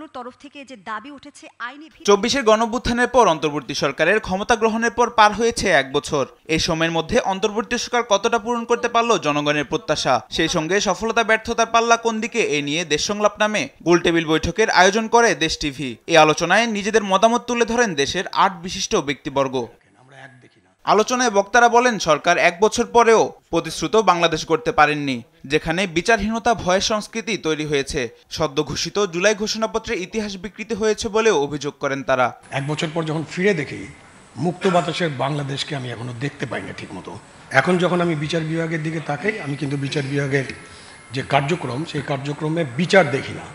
দলগুলোর তরফ থেকে যে দাবি উঠেছে আইনি ২৪-এর গণঅভ্যুত্থানের পর অন্তর্বর্তী সরকারের ক্ষমতা গ্রহণের পর পার হয়েছে ১ বছর। এই সময়ের মধ্যে অন্তর্বর্তী সরকার কতটা পূরণ করতে পারল জনগণের প্রত্যাশা, সেই সঙ্গে সফলতা ব্যর্থতার পাল্লা কোন দিকে, এ নিয়ে দেশ সংলাপ নামে গোলটেবিল বৈঠকের আয়োজন করে দেশ টিভি। এই আলোচনায় নিজেদের মতামত তুলে ধরেন দেশের ৮ বিশিষ্ট ব্যক্তিবর্গ। আলোচনায় বক্তারা বলেন, সরকার ১ বছর পরেও প্রতিশ্রুত বাংলাদেশ গড়তে পারেননি, যেখানে বিচারহীনতা ভয়ের সংস্কৃতি তৈরি হয়েছে। সদ্য ঘোষিত জুলাই ঘোষণাপত্রে ইতিহাস বিকৃতি হয়েছে বলেও অভিযোগ করেন তারা। ১ বছর পর যখন ফিরে দেখি, মুক্ত বাতাসের বাংলাদেশকে আমি এখনো দেখতে পাই না ঠিক মতো। এখন যখন আমি বিচার বিভাগের দিকে তাকাই, আমি কিন্তু বিচার বিভাগের যে কার্যক্রম, সেই কার্যক্রমে বিচার দেখি না,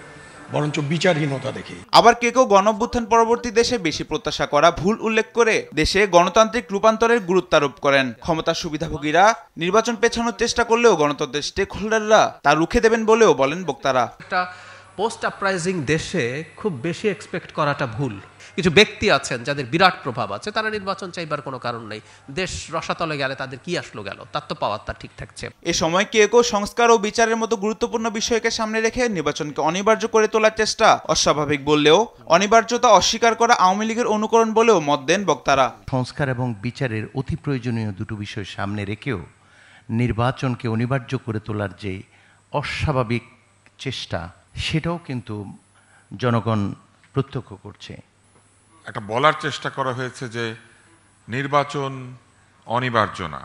বরঞ্চ বিচারহীনতা দেখি। আবার কেউ গণঅভ্যুত্থান পরবর্তী দেশে বেশি প্রত্যাশা করা ভুল উল্লেখ করে দেশে গণতান্ত্রিক রূপান্তরের গুরুত্ব আরোপ করেন। ক্ষমতার সুবিধাভোগীরা নির্বাচন পেছানোর চেষ্টা করলেও গণতন্ত্রের স্টেক হোল্ডাররা তা রুখে দেবেন বলেও বলেন বক্তারা। একটা পোস্ট আপরাইজিং দেশে খুব বেশি এক্সপেক্ট করাটা ভুল। কিছু ব্যক্তি আছেন যাদের বিরাট প্রভাব আছে, তারা নির্বাচন চাইবার কোনো কারণ নেই। দেশ রসাতলে গেলে তাদের কি আসলো গেল, তার তো পাওয়ার তার ঠিক থাকছে। এ সময় কেউ সংস্কার ও বিচারের মতো গুরুত্বপূর্ণ বিষয়কে সামনে রেখে নির্বাচনকে অনিবার্য করে তোলার চেষ্টা অস্বাভাবিক বললেও অনিবার্যতা অস্বীকার করা আওয়ামী লীগের অনুকরণ বলেও মত দেন বক্তারা। সংস্কার এবং বিচারের অতি প্রয়োজনীয় দুটো বিষয় সামনে রেখেও নির্বাচনকে অনিবার্য করে তোলার যে অস্বাভাবিক চেষ্টা, সেটাও কিন্তু জনগণ প্রত্যক্ষ করছে। একটা বলার চেষ্টা করা হয়েছে যে নির্বাচন অনিবার্য না,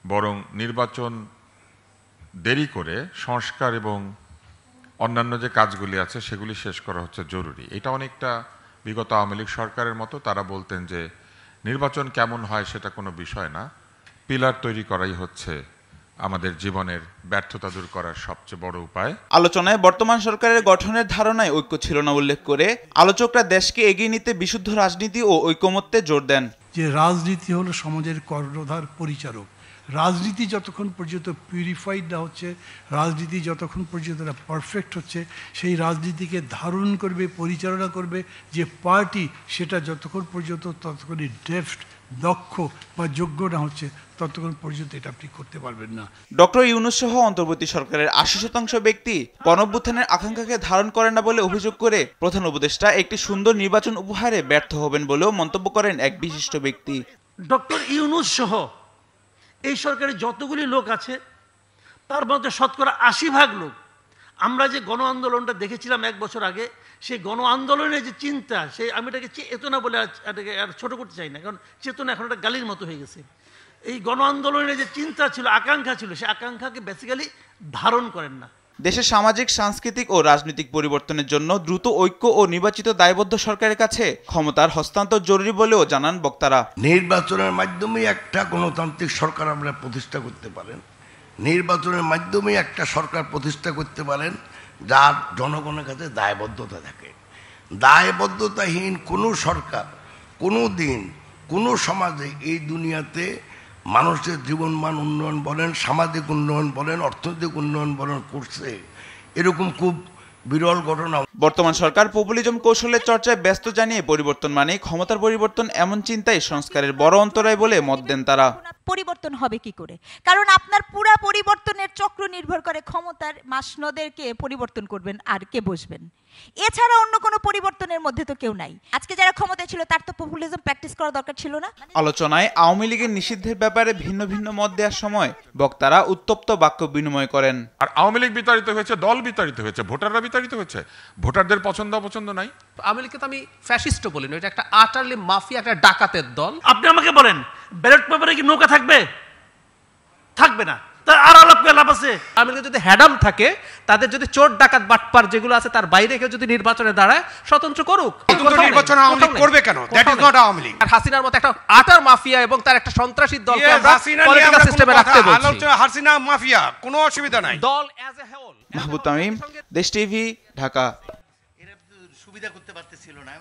বরং নির্বাচন দেরি করে সংস্কার এবং অন্যান্য যে কাজগুলি আছে সেগুলি শেষ করা হচ্ছে জরুরি। এটা অনেকটা বিগত আওয়ামী লীগ সরকারের মতো। তারা বলতেন যে নির্বাচন কেমন হয় সেটা কোনো বিষয় না, পিলার তৈরি করাই হচ্ছে আমাদের জীবনের ব্যর্থতা দূর করার সবচেয়ে বড় উপায়। আলোচনায় বর্তমান সরকারের গঠনের ধারণায় ঐক্য ছিল না উল্লেখ করে আলোচকরা দেশকে এগিয়ে নিতে বিশুদ্ধ রাজনীতি ও ঐকমত্যে জোর দেন। যে রাজনীতি হলো সমাজের কর্ণধার পরিচারক। রাজনীতি যতক্ষণ পর্যন্ত পিউরিফাইড না হচ্ছে, রাজনীতি যতক্ষণ পর্যন্ত পারফেক্ট হচ্ছে, সেই রাজনীতিকে ধারণ করবে, পরিচালনা করবে যে পার্টি, সেটা যতক্ষণ পর্যন্ত ততক্ষণই ডেফট, দক্ষ বা যোগ্য না হচ্ছে, ততক্ষণ পর্যন্ত এটা আপনি করতে পারবেন না। ডক্টর ইউনূস সহ অন্তর্বর্তী সরকারের ৮০% ব্যক্তি গণঅভ্যুত্থানের আকাঙ্ক্ষাকে ধারণ করেন না বলে অভিযোগ করে প্রধান উপদেষ্টা একটি সুন্দর নির্বাচন উপহারে ব্যর্থ হবেন বলেও মন্তব্য করেন এক বিশিষ্ট ব্যক্তি। ডক্টর ইউনূস সহ এই সরকারের যতগুলি লোক আছে, তার মধ্যে শতকরা ৮০% লোক, আমরা যে গণ আন্দোলনটা দেখেছিলাম ১ বছর আগে, সেই গণ আন্দোলনের যে চিন্তা, সেই আমি এটাকে চেতনা বলে এটাকে আর ছোট করতে চাই না, কারণ চেতনা এখন একটা গালির মতো হয়ে গেছে। এই গণ আন্দোলনের যে চিন্তা ছিল, আকাঙ্ক্ষা ছিল, সেই আকাঙ্ক্ষাকে বেসিক্যালি ধারণ করেন না। দেশের সামাজিক, সাংস্কৃতিক ও রাজনৈতিক পরিবর্তনের জন্য দ্রুত ঐক্য ও নির্বাচিত দায়বদ্ধ সরকারের কাছে ক্ষমতার হস্তান্তর জরুরি বলেও জানান বক্তারা। নির্বাচনের মাধ্যমে একটা গণতান্ত্রিক সরকার আপনারা প্রতিষ্ঠা করতে পারেন, নির্বাচনের মাধ্যমে একটা সরকার প্রতিষ্ঠা করতে পারেন যার জনগণের কাছে দায়বদ্ধতা থাকে। দায়বদ্ধতাহীন কোনো সরকার কোনো দিন কোনো সমাজে এই দুনিয়াতে মানুষের জীবনমান উন্নয়ন বলেন, সামাজিক উন্নয়ন বলেন, অর্থনৈতিক উন্নয়ন বলেন করছে, এরকম খুব বিরল ঘটনা। বর্তমান সরকার পপুলিজম কৌশলের চর্চায় ব্যস্ত জানিয়ে পরিবর্তন মানে ক্ষমতার পরিবর্তন, এমন চিন্তাই সংস্কারের বড় অন্তরায় বলে মত দেন তারা। পরিবর্তন হবে কি করে? কারণ আপনার পুরা পরিবর্তনের চক্র নির্ভর করে ক্ষমতার মাসনদেরকে পরিবর্তন করবেন আর কে বসবেন। এছাড়া অন্য কোনো পরিবর্তনের মধ্যে তো কেউ নাই। আজকে যারা ক্ষমতায় ছিল তার তো পপুলিজম প্র্যাকটিস করা দরকার ছিল না। আলোচনায় আওয়ামী লীগের নিষিদ্ধের ব্যাপারে ভিন্ন ভিন্ন মত দেওয়ার সময় বক্তারা উত্তপ্ত বাক্য বিনিময় করেন। আর আওয়ামী লীগ বিতাড়িত হয়েছে, দল বিতাড়িত হয়েছে, ভোটাররা বিতাড়িত হয়েছে, ভোটারদের পছন্দ অপছন্দ নাই। আওয়ামী লীগকে তো আমি ফ্যাসিস্ট বলি না, এটা একটা আটারলি মাফিয়া, একটা ডাকাতের দল। আপনি আমাকে বলেন, ব্যালট পেপারে কি নৌকা থাকবে? থাকবে না। আর আলাপ করে লাভ আছে? আওয়ামী লীগের যদি হ্যাডাম থাকে, তাদের যদি চোর ডাকাত বাটপার যেগুলো আছে তার বাইরে কেউ যদি নির্বাচনে দাঁড়ায়, স্বতন্ত্র করুক। নির্বাচন আওয়ামী লীগ করবে কেন? That is not Awami League. আর হাসিনার মতো একটা আটার মাফিয়া এবং তার একটা সন্ত্রাসী দলকে আমরা পলিটিক্যাল সিস্টেমে রাখতে বলছি। হাসিনা মাফিয়া, কোনো অসুবিধা নাই। দল অ্যাজ এ হোল। মাহবুব তামিম, দেশ টিভি, ঢাকা। এরা সুবিধা করতে পারতেছিল না।